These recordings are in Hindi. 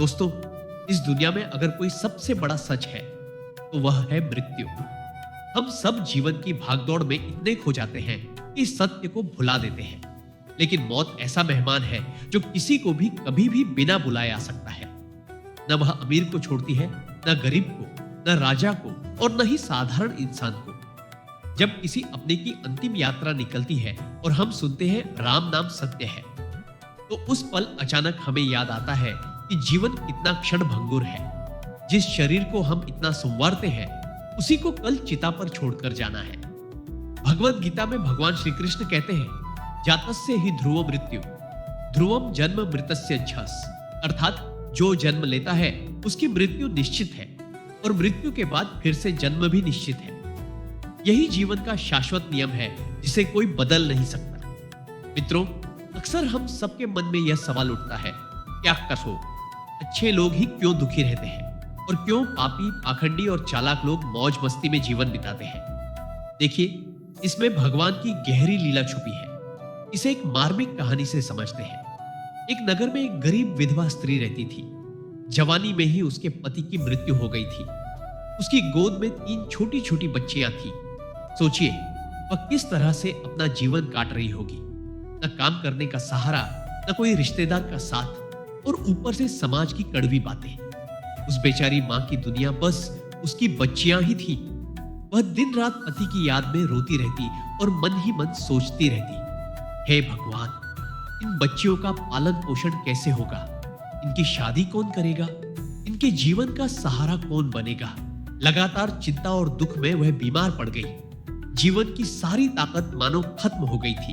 दोस्तों, इस दुनिया में अगर कोई सबसे बड़ा सच है तो वह है मृत्यु। हम सब जीवन की भागदौड़ में इतने खो जाते हैं कि सत्य को भुला देते हैं। लेकिन मौत ऐसा मेहमान है जो किसी को भी कभी भी बिना बुलाए आ सकता है। न वह अमीर को छोड़ती है, न गरीब को, न राजा को और न ही साधारण इंसान को। जब किसी अपने की अंतिम यात्रा निकलती है और हम सुनते हैं राम नाम सत्य है, तो उस पल अचानक हमें याद आता है कि जीवन कितना क्षण भंगुर है। जिस शरीर को हम इतना संवारते हैं, उसी को कल चिता पर छोड़कर जाना है। भगवत गीता में भगवान श्री कृष्ण कहते हैं, जातस्य ही ध्रुव मृत्यु, ध्रुवम जन्म मृतस्य झस। अर्थात जो जन्म लेता है उसकी मृत्यु निश्चित है और मृत्यु के बाद फिर से जन्म भी निश्चित है। यही जीवन का शाश्वत नियम है जिसे कोई बदल नहीं सकता। मित्रों, अक्सर हम सबके मन में यह सवाल उठता है, क्या करो, अच्छे लोग ही क्यों दुखी रहते हैं और क्यों पापी, पाखंडी और चालाक लोग मौज मस्ती में जीवन बिताते हैं। देखिए, इसमें भगवान की गहरी लीला छुपी है। इसे एक मार्मिक कहानी से समझते हैं। एक नगर में एक गरीब विधवा स्त्री रहती थी। जवानी में ही उसके पति की मृत्यु हो गई थी। उसकी गोद में 3 छोटी छोटी बच्चियां थी। सोचिए, वह किस तरह से अपना जीवन काट रही होगी। न काम करने का सहारा, न कोई रिश्तेदार का साथ और ऊपर से समाज की कड़वी बातें। उस बेचारी मां की दुनिया बस उसकी बच्चियां ही थी। वह दिन रात पति की याद में रोती रहती और मन ही मन सोचती रहती, हे भगवान, इन बच्चियों का पालन पोषण कैसे होगा, इनकी शादी कौन करेगा, इनके जीवन का सहारा कौन बनेगा। लगातार चिंता और दुख में वह बीमार पड़ गई। जीवन की सारी ताकत मानो खत्म हो गई थी।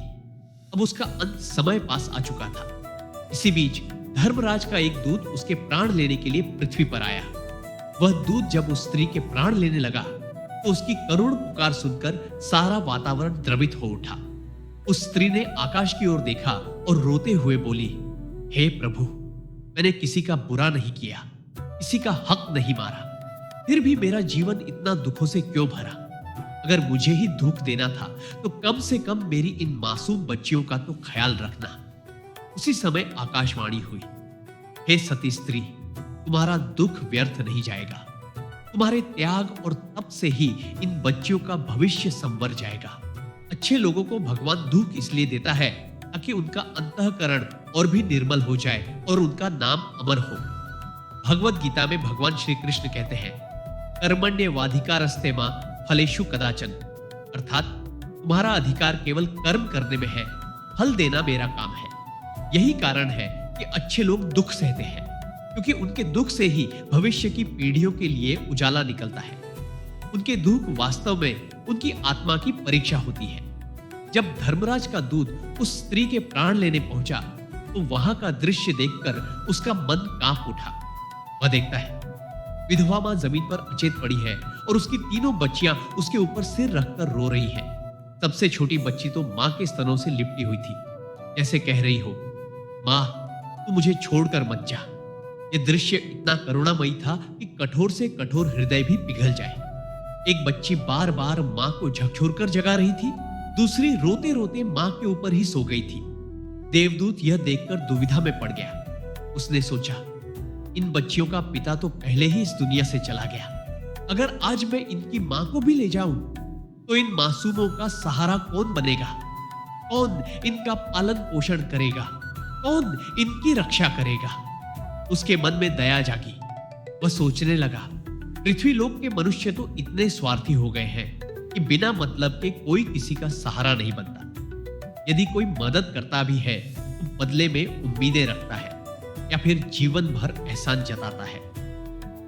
अब उसका अंत समय पास आ चुका था। इसी बीच धर्मराज का एक दूत उसके प्राण लेने के लिए पृथ्वी पर आया। वह दूत जब उस स्त्री के प्राण लेने लगा तो उसकी करुण पुकार सुनकर सारा वातावरण द्रवित हो उठा। उस स्त्री ने आकाश की ओर देखा और रोते हुए बोली, हे प्रभु, मैंने किसी का बुरा नहीं किया, किसी का हक नहीं मारा, फिर भी मेरा जीवन इतना दुखों से क्यों भरा। अगर मुझे ही दुख देना था तो कम से कम मेरी इन मासूम बच्चियों का तो ख्याल रखना। उसी समय आकाशवाणी हुई, हे सती स्त्री, तुम्हारा दुख व्यर्थ नहीं जाएगा। तुम्हारे त्याग और तप से ही इन बच्चियों का भविष्य संवर जाएगा। अच्छे लोगों को भगवान दुख इसलिए देता है ताकि उनका अंतःकरण और भी निर्मल हो जाए और उनका नाम अमर हो। भगवत गीता में भगवान श्री कृष्ण कहते हैं, कर्मण्येवाधिकारस्ते मां फलेषु कदाचन। अर्थात तुम्हारा अधिकार केवल कर्म करने में है, फल देना मेरा काम है। यही कारण है कि अच्छे लोग दुख सहते हैं, क्योंकि उनके दुख से ही भविष्य की पीढ़ियों के लिए उजाला निकलता है। उनके दुख वास्तव में उनकी आत्मा की परीक्षा होती है। जब धर्मराज का दूत उस स्त्री के प्राण लेने पहुंचा तो वहां का दृश्य देखकर उसका मन कांप उठा। वह देखता है, विधवा मां जमीन पर अचेत पड़ी है और उसकी तीनों बच्चियां उसके ऊपर सिर रखकर रो रही हैं। सबसे छोटी बच्ची तो मां के स्तनों से लिपटी हुई थी, जैसे कह रही हो, मां, तू मुझे छोड़कर मत जा। यह दृश्य इतना करुणामयी था कि कठोर से कठोर हृदय भी पिघल जाए। एक बच्ची बार बार मां को झकझोरकर जगा रही थी, दूसरी रोते रोते मां के ऊपर ही सो गई थी। देवदूत यह देखकर दुविधा में पड़ गया। उसने सोचा, इन बच्चियों का पिता तो पहले ही इस दुनिया से चला गया। अगर आज मैं इनकी मां को भी ले जाऊं तो इन मासूमों का सहारा कौन बनेगा, कौन इनका पालन पोषण करेगा, कौन इनकी रक्षा करेगा। उसके मन में दया जागी। वह सोचने लगा, पृथ्वी लोक के मनुष्य तो इतने स्वार्थी हो गए हैं कि बिना मतलब के कोई किसी का सहारा नहीं बनता। यदि कोई मदद करता भी है तो बदले में उम्मीदें रखता है या फिर जीवन भर एहसान जताता है।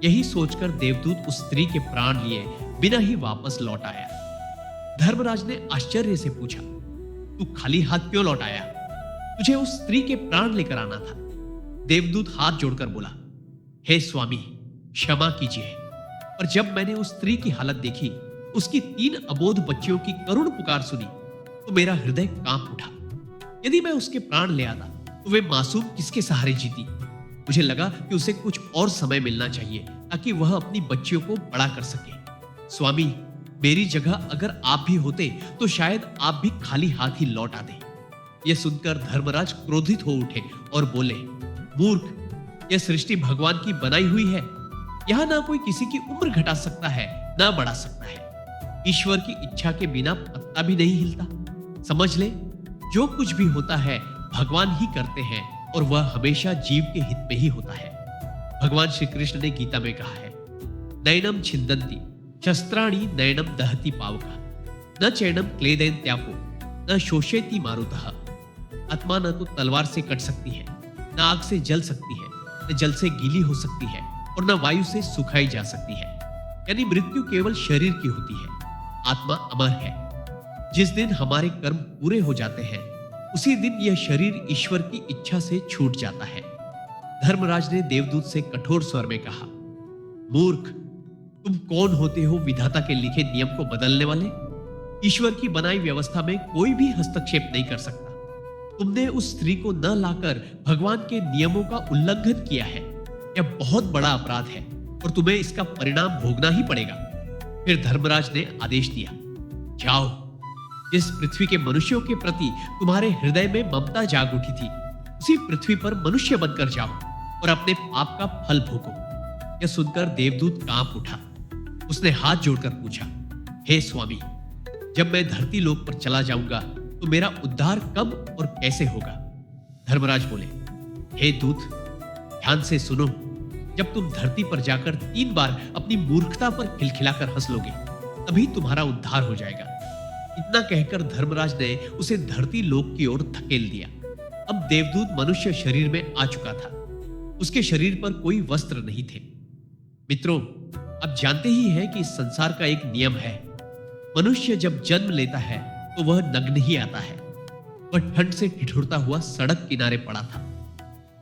यही सोचकर देवदूत उस स्त्री के प्राण लिए बिना ही वापस लौट आया। धर्मराज ने आश्चर्य से पूछा, तू खाली हाथ क्यों लौट आया? तुझे उस स्त्री के प्राण लेकर आना था। देवदूत हाथ जोड़कर बोला, हे स्वामी, क्षमा कीजिए, और जब मैंने उस स्त्री की हालत देखी, उसकी 3 अबोध बच्चियों की करुण पुकार सुनी, तो मेरा हृदय कांप उठा। यदि मैं उसके प्राण ले आता तो वे मासूम किसके सहारे जीती? मुझे लगा कि उसे कुछ और समय मिलना चाहिए ताकि वह अपनी बच्चियों को बड़ा कर सके। स्वामी, मेरी जगह अगर आप भी होते तो शायद आप भी खाली हाथ ही लौट आते। यह सुनकर धर्मराज क्रोधित हो उठे और बोले, मूर्ख, यह सृष्टि भगवान की बनाई हुई है। यहाँ ना कोई किसी की उम्र घटा सकता है, ना बढ़ा सकता है। ईश्वर की इच्छा के बिना पत्ता भी नहीं हिलता। समझ ले, जो कुछ भी होता है भगवान ही करते हैं और वह हमेशा जीव के हित में ही होता है। भगवान श्री कृष्ण ने गीता में कहा है, नैनम छिंदन्ति शस्त्राणि नैनम दहति पावका न चैनम क्लेदेन त्यापो न शोषेति मारुतः। आत्मा न तो तलवार से कट सकती है, न आग से जल सकती है, न जल से गीली हो सकती है और न वायु से सुखाई जा सकती है। यानी मृत्यु केवल शरीर की होती है, आत्मा अमर है। जिस दिन हमारे कर्म पूरे हो जाते हैं उसी दिन यह शरीर ईश्वर की इच्छा से छूट जाता है। धर्मराज ने देवदूत से कठोर स्वर में कहा, मूर्ख, तुम कौन होते हो विधाता के लिखे नियम को बदलने वाले? ईश्वर की बनाई व्यवस्था में कोई भी हस्तक्षेप नहीं कर सकता। तुमने उस स्त्री को न लाकर भगवान के नियमों का उल्लंघन किया है। यह बहुत बड़ा अपराध है और तुम्हें इसका परिणाम भोगना ही पड़ेगा। फिर धर्मराज ने आदेश दिया, जाओ, जिस पृथ्वी के मनुष्यों के प्रति तुम्हारे हृदय में ममता जाग उठी थी उसी पृथ्वी पर मनुष्य बनकर जाओ और अपने पाप का फल भोगो। यह सुनकर देवदूत कांप उठा। उसने हाथ जोड़कर पूछा, हे स्वामी, जब मैं धरती लोक पर चला जाऊंगा तो मेरा उद्धार कब और कैसे होगा? धर्मराज बोले, हे दूत, ध्यान से सुनो। जब तुम धरती पर जाकर 3 बार अपनी मूर्खता पर खिलखिलाकर हंस लोगे तभी तुम्हारा उद्धार हो जाएगा। इतना कहकर धर्मराज ने उसे धरती लोक की ओर धकेल दिया। अब देवदूत मनुष्य शरीर में आ चुका था। उसके शरीर पर कोई वस्त्र नहीं थे। मित्रों, अब जानते ही हैं कि इस संसार का एक नियम है, मनुष्य जब जन्म लेता है तो वह नग्न ही आता है। वह ठंड से ठिठुरता हुआ सड़क किनारे पड़ा था।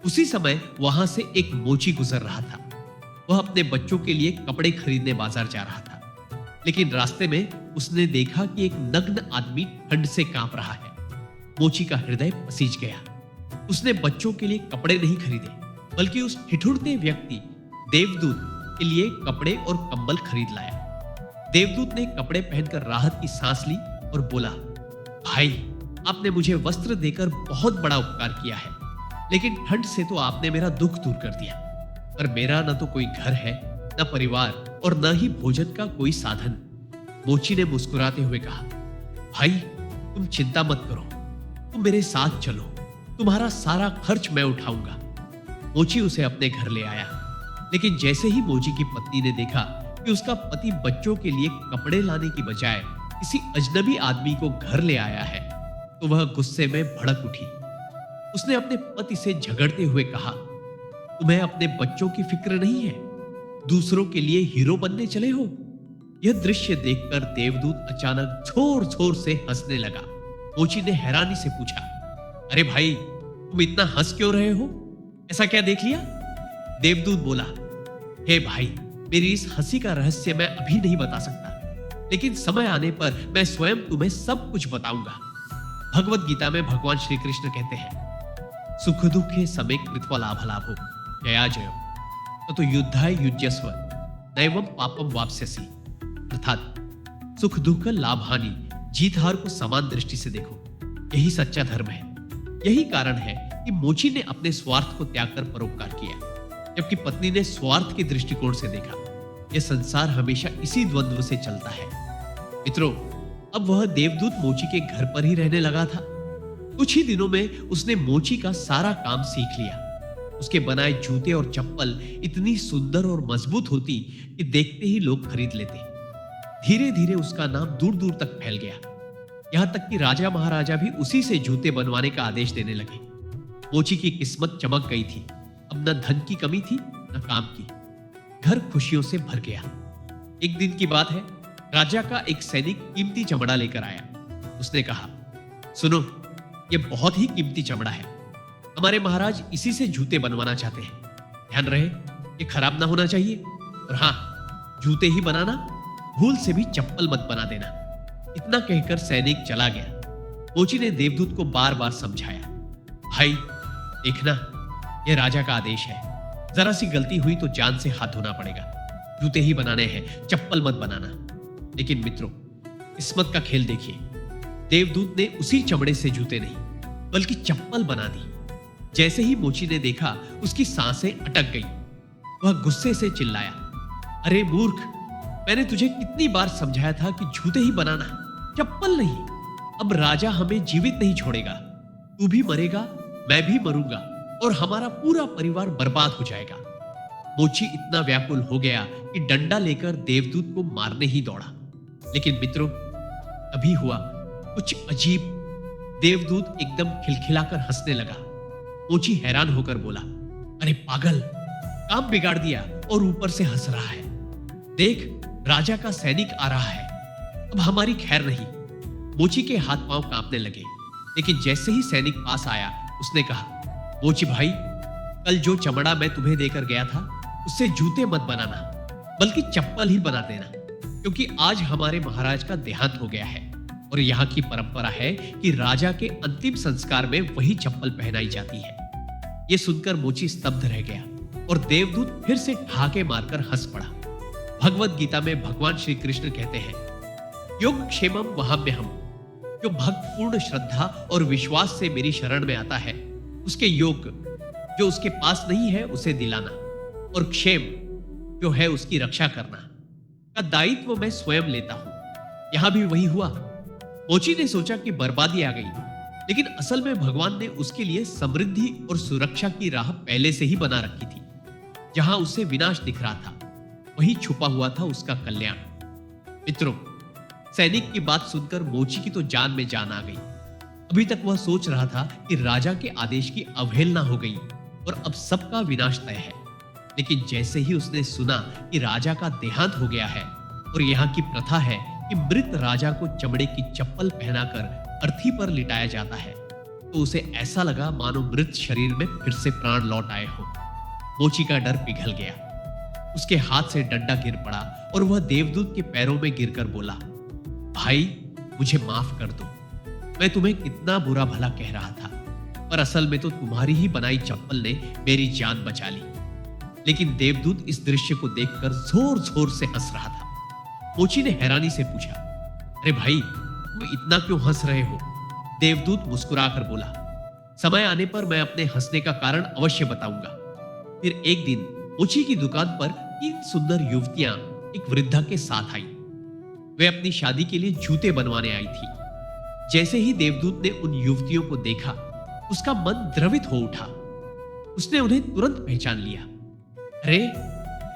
उसी समय वहां से एक मोची गुजर रहा था। वह अपने बच्चों के लिए कपड़े खरीदने बाजार जा रहा था, लेकिन रास्ते में उसने देखा कि एक नग्न आदमी ठंड से कांप रहा है। मोची का हृदय पसीज गया। उसने बच्चों के लिए कपड़े नहीं खरीदे, बल्कि उस ठिठुरते व्यक्ति देवदूत के लिए कपड़े और कंबल खरीद लाया। देवदूत ने कपड़े पहनकर राहत की सांस ली और बोला, भाई, आपने मुझे वस्त्र देकर बहुत बड़ा उपकार किया है, लेकिन ठंड से तो आपने मेरा दुख दूर कर दिया। पर मेरा न तो कोई घर है, न परिवार और न ही भोजन का कोई साधन। मोची ने मुस्कुराते हुए कहा, भाई, तुम चिंता मत करो, तुम मेरे साथ चलो, तुम्हारा सारा खर्च मैं उठाऊंगा। मोची उसे अपने घर ले आया, लेकिन जैसे ही मोची की पत्नी ने देखा कि उसका पति बच्चों के लिए कपड़े लाने की बजाय किसी अजनबी आदमी को घर ले आया है, तो वह गुस्से में भड़क उठी। उसने अपने पति से झगड़ते हुए कहा, तुम्हें अपने बच्चों की फिक्र नहीं है, दूसरों के लिए हीरो बनने चले हो। यह दृश्य देखकर देवदूत अचानक जोर जोर से हंसने लगा। मोची ने हैरानी से पूछा, अरे भाई, तुम इतना हंस क्यों रहे हो? ऐसा क्या देख लिया? देवदूत बोला, हे भाई, मेरी इस हंसी का रहस्य मैं अभी नहीं बता सकता, लेकिन समय आने पर मैं स्वयं तुम्हें सब कुछ बताऊंगा। भगवत गीता में भगवान श्री कृष्ण कहते हैं, सुख दुखे समे कृत्वा लाभ लाभो जया जयो ततो युद्धाय युज्यस्व नैवं पापम वाप्स्यसि। अर्थात सुख दुख लाभ हानि जीत हार को समान दृष्टि से देखो, यही सच्चा धर्म है। यही कारण है कि मोची ने अपने स्वार्थ को त्याग कर परोपकार किया, जबकि पत्नी ने स्वार्थ के दृष्टिकोण से देखा। यह संसार हमेशा इसी द्वंद्व से चलता है। मित्रों, अब वह देवदूत मोची के घर पर ही रहने लगा था। कुछ ही दिनों में उसने मोची का सारा काम सीख लिया। उसके बनाए जूते और चप्पल इतनी सुंदर और मजबूत होती कि देखते ही लोग खरीद लेते। धीरे धीरे उसका नाम दूर दूर तक फैल गया, यहां तक कि राजा महाराजा भी उसी से जूते बनवाने का आदेश देने लगे। मोची की किस्मत चमक गई थी। अब न धन की कमी थी, न काम की। घर खुशियों से भर गया। एक दिन की बात है, राजा का एक सैनिक कीमती चमड़ा लेकर आया। उसने कहा, सुनो, यह बहुत ही कीमती चमड़ा है। हमारे महाराज इसी से जूते बनवाना चाहते हैं। ध्यान रहे, ये खराब ना होना चाहिए। और हाँ, जूते ही बनाना, भूल से भी चप्पल मत बना देना। इतना कहकर सैनिक चला गया। मोची ने देवदूत को बार बार समझाया, भाई देखना, यह राजा का आदेश है। जरा सी गलती हुई तो जान से हाथ धोना पड़ेगा। जूते ही बनाने हैं, चप्पल मत बनाना। लेकिन मित्रों, किस्मत का खेल देखिए। देवदूत ने उसी चमड़े से जूते नहीं बल्कि चप्पल बना दी। जैसे ही मोची ने देखा, उसकी सांसें अटक गई। वह गुस्से से चिल्लाया, अरे मूर्ख, मैंने तुझे कितनी बार समझाया था कि जूते ही बनाना, चप्पल नहीं। अब राजा हमें जीवित नहीं छोड़ेगा। तू भी मरेगा, मैं भी मरूंगा और हमारा पूरा परिवार बर्बाद हो जाएगा। मोची इतना व्याकुल हो गया कि डंडा लेकर देवदूत को मारने ही दौड़ा। लेकिन मित्रों, अभी हुआ कुछ अजीब। देवदूत एकदम खिलखिलाकर हंसने लगा। मोची हैरान होकर बोला, अरे पागल, काम बिगाड़ दिया और ऊपर से हंस रहा है। देख, राजा का सैनिक आ रहा है, अब हमारी खैर नहीं। मोची के हाथ पांव कांपने लगे, लेकिन जैसे ही सैनिक पास आया, उसने कहा, मोची भाई, कल जो चमड़ा मैं तुम्हें देकर गया था, उससे जूते मत बनाना, बल्कि चप्पल ही बना देना, क्योंकि आज हमारे महाराज का देहांत हो गया है और यहाँ की परंपरा है कि राजा के अंतिम संस्कार में वही चप्पल पहनाई जाती है। यह सुनकर मोची स्तब्ध रह गया और देवदूत फिर से ठहाके मारकर हंस पड़ा। भगवत गीता में भगवान श्री कृष्ण कहते हैं, योगक्षेमम वहाम्यहम्, जो भक्त पूर्ण श्रद्धा और विश्वास से मेरी शरण में आता है, उसके योग जो उसके पास नहीं है उसे दिलाना, और क्षेम जो है उसकी रक्षा करना का दायित्व मैं स्वयं लेता हूं। यहां भी वही हुआ। मोची ने सोचा कि बर्बादी आ गई, लेकिन असल में भगवान ने उसके लिए समृद्धि और सुरक्षा की राह पहले से ही बना रखी थी। जहां उसे विनाश दिख रहा था, वही छुपा हुआ था उसका कल्याण। मित्रों, सैनिक की बात सुनकर मोची की तो जान में जान आ गई। अभी तक वह सोच रहा था कि राजा के आदेश की अवहेलना हो गई और अब सबका विनाश तय है। लेकिन जैसे ही उसने सुना कि राजा का देहांत हो गया है और यहाँ की प्रथा है कि मृत राजा को चमड़े की चप्पल पहनाकर अर्थी पर लिटाया जाता है, तो उसे ऐसा लगा मानो मृत शरीर में फिर से प्राण लौट आए हो। मोची का डर पिघल गया। उसके हाथ से डंडा गिर पड़ा और वह देवदूत के पैरों में गिरकर बोला, भाई, मुझे माफ कर दो। मैं तुम्हें कितना बुरा भला कह रहा था, पर असल में तो तुम्हारी ही बनाई चप्पल ने मेरी जान बचा ली। लेकिन देवदूत इस दृश्य को देखकर जोर जोर से हंस रहा था। मोची ने हैरानी से पूछा, अरे भाई, तुम इतना क्यों हंस रहे हो? देवदूत मुस्कुराकर बोला, समय आने पर मैं अपने हंसने का कारण अवश्य बताऊंगा। फिर एक दिन मोची की दुकान पर 3 सुंदर युवतियां एक वृद्धा के साथ आई। वे अपनी शादी के लिए जूते बनवाने आई थी। जैसे ही देवदूत ने उन युवतियों को देखा, उसका मन द्रवित हो उठा। उसने उन्हें तुरंत पहचान लिया। अरे,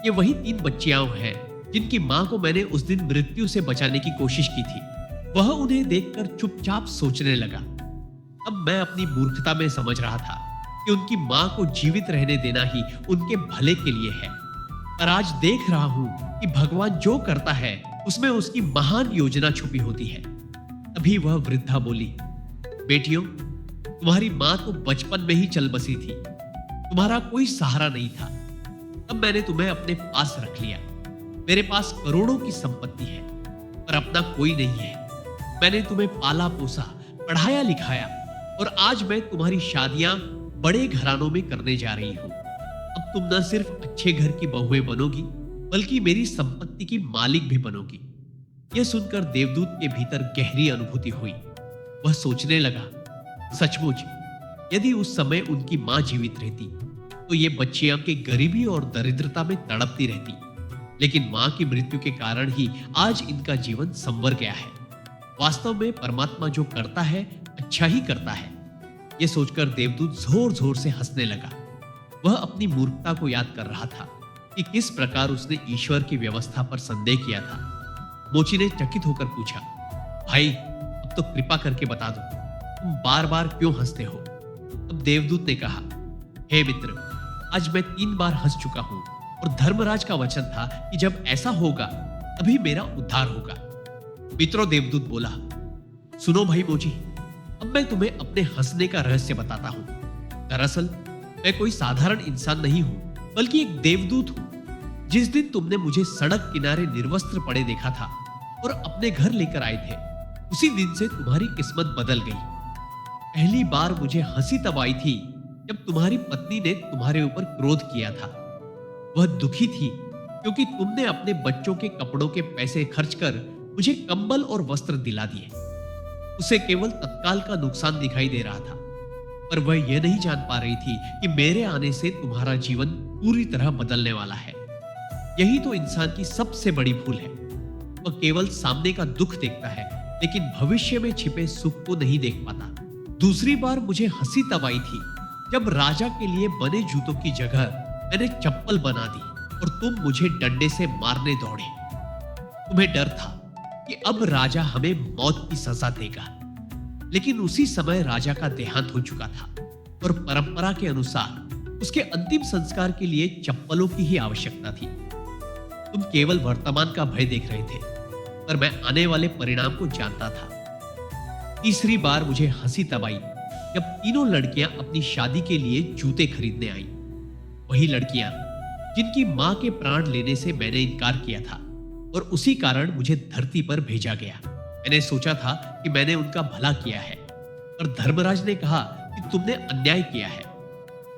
ये वही 3 बच्चियां हैं जिनकी मां को मैंने उस दिन मृत्यु से बचाने की कोशिश की थी। वह उन्हें देखकर चुपचाप सोचने लगा। अब मैं अपनी मूर्खता में समझ रहा था कि उनकी मां को जीवित रहने देना ही उनके भले के लिए है, पर आज देख रहा हूं कि भगवान जो करता है उसमें उसकी महान योजना छुपी होती है। तभी वह वृद्धा बोली, बेटियों, तुम्हारी मां तो बचपन में ही चल बसी थी। तुम्हारा कोई सहारा नहीं था। अब मैंने तुम्हें अपने पास रख लिया। मेरे पास करोड़ों की संपत्ति है, पर अपना कोई नहीं है। मैंने तुम्हें पाला पोसा, पढ़ाया लिखाया, और आज मैं तुम्हारी शादियां बड़े घरानों में करने जा रही हूं। अब तुम न सिर्फ अच्छे घर की बहुएं बनोगी, बल्कि मेरी संपत्ति की मालिक भी बनोगी। यह सुनकर देवदूत के भीतर गहरी अनुभूति हुई। वह सोचने लगा, सचमुच यदि उस समय उनकी मां जीवित रहती तो ये बच्चियां के गरीबी और दरिद्रता में तड़पती रहती। लेकिन मां की मृत्यु के कारण ही आज इनका जीवन संवर गया है। वास्तव में परमात्मा जो करता है, अच्छा ही करता है। यह सोचकर देवदूत जोर जोर से हंसने लगा। वह अपनी मूर्खता को याद कर रहा था कि किस प्रकार उसने ईश्वर की व्यवस्था पर संदेह किया था। मोची ने चकित होकर पूछा, भाई, अब तो कृपा करके बता दो, तुम बार बार क्यों हंसते हो? अब देवदूत ने कहा, हे मित्र, आज मैं 3 बार हंस चुका हूं और धर्मराज का वचन था कि जब ऐसा होगा तभी मेरा उद्धार होगा। मित्रों, देवदूत बोला, सुनो भाई मोची, अब मैं तुम्हें अपने हंसने का रहस्य बताता हूं। दरअसल मैं कोई साधारण इंसान नहीं हूं, बल्कि एक देवदूत हूं। जिस दिन तुमने मुझे सड़क किनारे निर्वस्त्र पड़े देखा था और अपने घर लेकर आए थे, उसी दिन से तुम्हारी किस्मत बदल गई। पहली बार मुझे हंसी तब आई थी जब तुम्हारी पत्नी ने तुम्हारे ऊपर क्रोध किया था। वह दुखी थी क्योंकि तुमने अपने बच्चों के कपड़ों के पैसे खर्च कर मुझे कंबल और वस्त्र दिला दिए। उसे केवल तत्काल का नुकसान दिखाई दे रहा था, पर वह यह नहीं जान पा रही थी कि मेरे आने से तुम्हारा जीवन पूरी तरह बदलने वाला है। यही तो इंसान की सबसे बड़ी भूल है। वह केवल सामने का दुख देखता है, लेकिन भविष्य में छिपे सुख को नहीं देख पाता। दूसरी बार मुझे हंसी तब आई थी जब राजा के लिए बने जूतों की जगह मैंने चप्पल बना दी और तुम मुझे डंडे से मारने दौड़े। तुम्हें डर था कि अब राजा हमें मौत की सजा देगा, लेकिन उसी समय राजा का देहांत हो चुका था और परंपरा के अनुसार उसके अंतिम संस्कार के लिए चप्पलों की ही आवश्यकता थी। तुम केवल वर्तमान का भय देख रहे थे, पर मैं आने वाले परिणाम को जानता था। तीसरी बार मुझे हंसी तब आई जब तीनों लड़कियां अपनी शादी के लिए जूते खरीदने आई। वही लड़कियां जिनकी मां के प्राण लेने से मैंने इनकार किया था और उसी कारण मुझे धरती पर भेजा गया। मैंने सोचा था कि मैंने उनका भला किया है, पर धर्मराज ने कहा कि तुमने अन्याय किया है।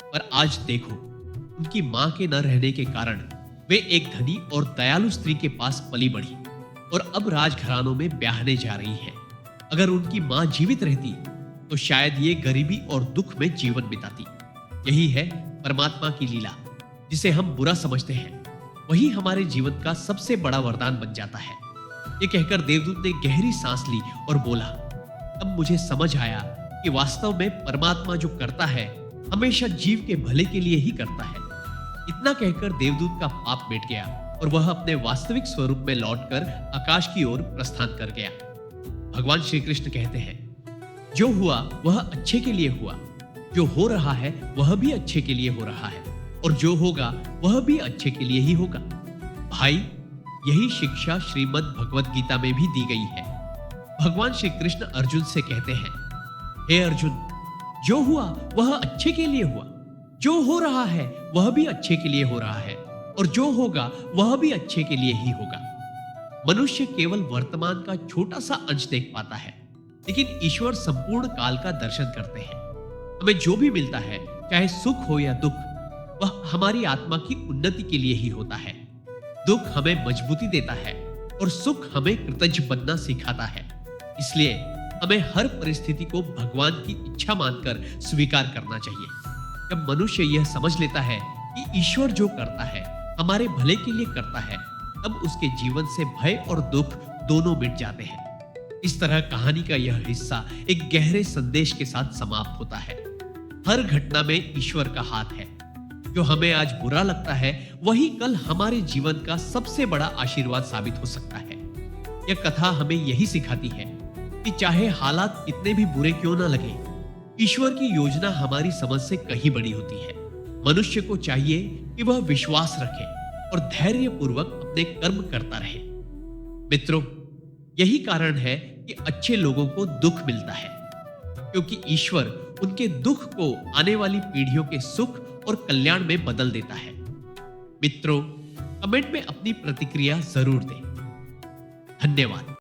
पर आज देखो, उनकी मां के न रहने के कारण वे एक धनी और दयालु स्त्री के पास पली बढ़ी और अब राजघरानों में ब्याहने जा रही हैं। अगर उनकी मां जीवित रहती तो शायद ये गरीबी और दुख में जीवन बिताती। यही है परमात्मा की लीला। जिसे हम बुरा समझते हैं वही हमारे जीवन का सबसे बड़ा वरदान बन जाता है। ये कहकर देवदूत ने गहरी सांस ली और बोला, अब मुझे समझ आया कि वास्तव में परमात्मा जो करता है हमेशा जीव के भले के लिए ही करता है। इतना कहकर देवदूत का पाप मिट गया और वह अपने वास्तविक स्वरूप में लौटकर आकाश की ओर प्रस्थान कर गया। भगवान श्री कृष्ण कहते हैं, जो हुआ वह अच्छे के लिए हुआ, जो हो रहा है वह भी अच्छे के लिए हो रहा है और जो होगा वह भी अच्छे के लिए ही होगा। भाई, यही शिक्षा श्रीमद् भगवत गीता में भी दी गई है। भगवान श्री कृष्ण अर्जुन से कहते हैं, हे अर्जुन, जो हुआ वह अच्छे के लिए हुआ, जो हो रहा है वह भी अच्छे के लिए हो रहा है और जो होगा वह भी अच्छे के लिए ही होगा। मनुष्य केवल वर्तमान का छोटा सा अंश देख पाता है, लेकिन ईश्वर संपूर्ण काल का दर्शन करते हैं। हमें जो भी मिलता है, चाहे सुख हो या दुख, वह हमारी आत्मा की उन्नति के लिए ही होता है। दुख हमें मजबूती देता है और सुख हमें कृतज्ञ बनना सिखाता है। इसलिए हमें हर परिस्थिति को भगवान की इच्छा मानकर स्वीकार करना चाहिए। जब मनुष्य यह समझ लेता है कि ईश्वर जो करता है हमारे भले के लिए करता है, तब उसके जीवन से भय और दुख दोनों मिट जाते हैं। इस तरह कहानी का यह हिस्सा एक गहरे संदेश के साथ समाप्त होता है। हर घटना में ईश्वर का हाथ है। जो हमें आज बुरा लगता है वही कल हमारे जीवन का सबसे बड़ा आशीर्वाद साबित हो सकता है। यह कथा हमें यही सिखाती है कि चाहे हालात कितने भी बुरे क्यों ना लगे, ईश्वर की योजना हमारी समझ से कहीं बड़ी होती है। मनुष्य को चाहिए कि वह विश्वास रखे और धैर्यपूर्वक अपने कर्म करता रहे। मित्रों, यही कारण है कि अच्छे लोगों को दुख मिलता है, क्योंकि ईश्वर उनके दुख को आने वाली पीढ़ियों के सुख और कल्याण में बदल देता है। मित्रों, कमेंट में अपनी प्रतिक्रिया जरूर दें। धन्यवाद।